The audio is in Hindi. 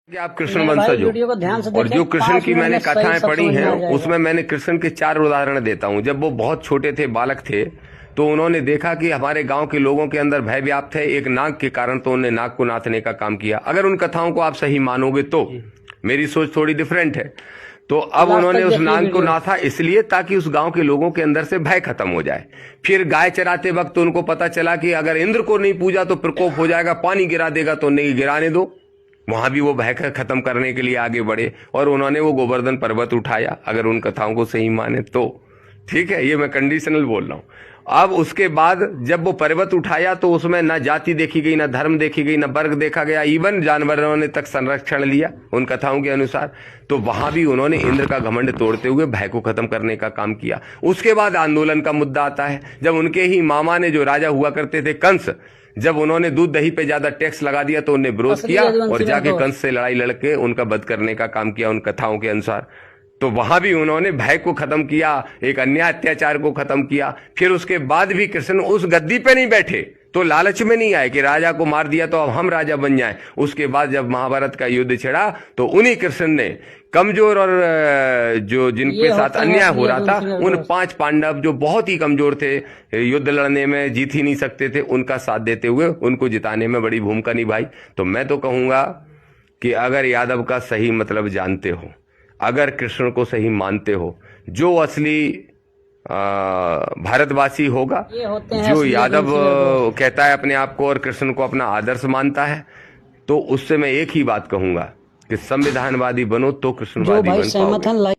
कि आप कृष्ण वंशज हो और जो कृष्ण की मैंने कथाएं पढ़ी हैं उसमें मैंने कृष्ण के 4 उदाहरण देता हूं। जब वो बहुत छोटे थे, बालक थे, तो उन्होंने देखा कि हमारे गांव के लोगों के अंदर भय व्याप्त है एक नाग के कारण, तो उन्होंने नाग को नाथने का काम किया। अगर उन कथाओं को आप सही मानोगे तो मेरी सोच थोड़ी डिफरेंट है। तो अब उन्होंने उस नाग को नाथा इसलिए ताकि उस गांव के लोगों के अंदर से भय खत्म हो जाए। फिर गाय चराते वक्त उनको पता चला कि अगर इंद्र को नहीं पूजा तो प्रकोप हो जाएगा, पानी गिरा देगा, तो नहीं गिराने दो। वहां भी वो भय खत्म करने के लिए आगे बढ़े और उन्होंने वो गोवर्धन पर्वत उठाया। अगर उन कथाओं को सही माने तो ठीक है, ये मैं कंडीशनल बोल रहा हूं। अब उसके बाद जब वो पर्वत उठाया तो उसमें ना जाति देखी गई, ना धर्म देखी गई, ना वर्ग देखा गया, इवन जानवरों ने तक संरक्षण लिया उन कथाओं के अनुसार। तो वहां भी उन्होंने इंद्र का घमंड तोड़ते हुए भय को खत्म करने का काम किया। उसके बाद आंदोलन का मुद्दा आता है, जब उनके ही मामा ने, जो राजा हुआ करते थे कंस, जब उन्होंने दूध दही पे ज्यादा टैक्स लगा दिया तो उन्हें विरोध किया और जाके कंस से लड़ाई लड़के उनका वध करने का काम किया उन कथाओं के अनुसार। तो वहां भी उन्होंने भय को खत्म किया, एक अन्याय अत्याचार को खत्म किया। फिर उसके बाद भी कृष्ण उस गद्दी पे नहीं बैठे, तो लालच में नहीं आए कि राजा को मार दिया तो अब हम राजा बन जाएं। उसके बाद जब महाभारत का युद्ध छिड़ा तो उन्हीं कृष्ण ने कमजोर और जो जिनके साथ अन्याय हो रहा था, उन 5 पांडव जो बहुत ही कमजोर थे, युद्ध लड़ने में जीत ही नहीं सकते थे, उनका साथ देते हुए उनको जिताने में बड़ी भूमिका निभाई। तो मैं तो कहूंगा कि अगर यादव का सही मतलब जानते हो, अगर कृष्ण को सही मानते हो, जो असली भारतवासी होगा, जो यादव कहता है अपने आप को और कृष्ण को अपना आदर्श मानता है, तो उससे मैं एक ही बात कहूंगा कि संविधानवादी बनो तो कृष्णवादी बन पाओगे।